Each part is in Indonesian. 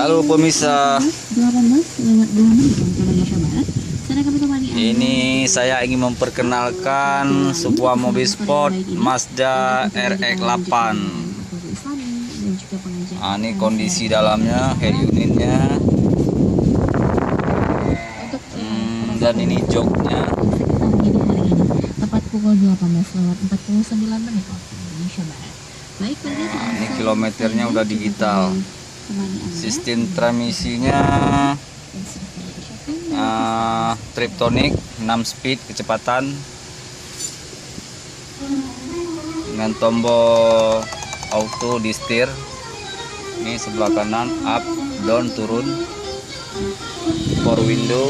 Halo pemirsa, 18:26 ini saya ingin memperkenalkan sebuah mobil sport Mazda RX-8. Nah, ini kondisi dalamnya, head unitnya, dan ini joknya. Tepat pukul 18:49 waktu Indonesia Barat. Baik, Ini kilometernya udah digital. Sistem transmisinya Triptonic 6 speed kecepatan dengan tombol auto di setir. Ini sebelah kanan up, down, turun, power window.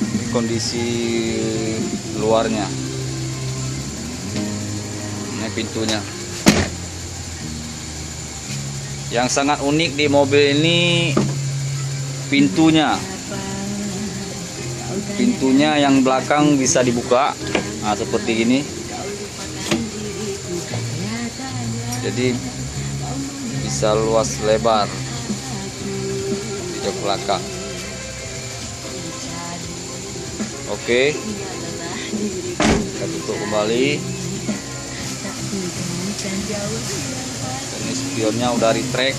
Ini kondisi luarnya. Ini pintunya. Yang sangat unik di mobil ini pintunya. Pintunya yang belakang bisa dibuka. Nah, seperti ini. Jadi bisa luas lebar di jok belakang. Oke. Kita tutup kembali. Ini spionnya udah retract.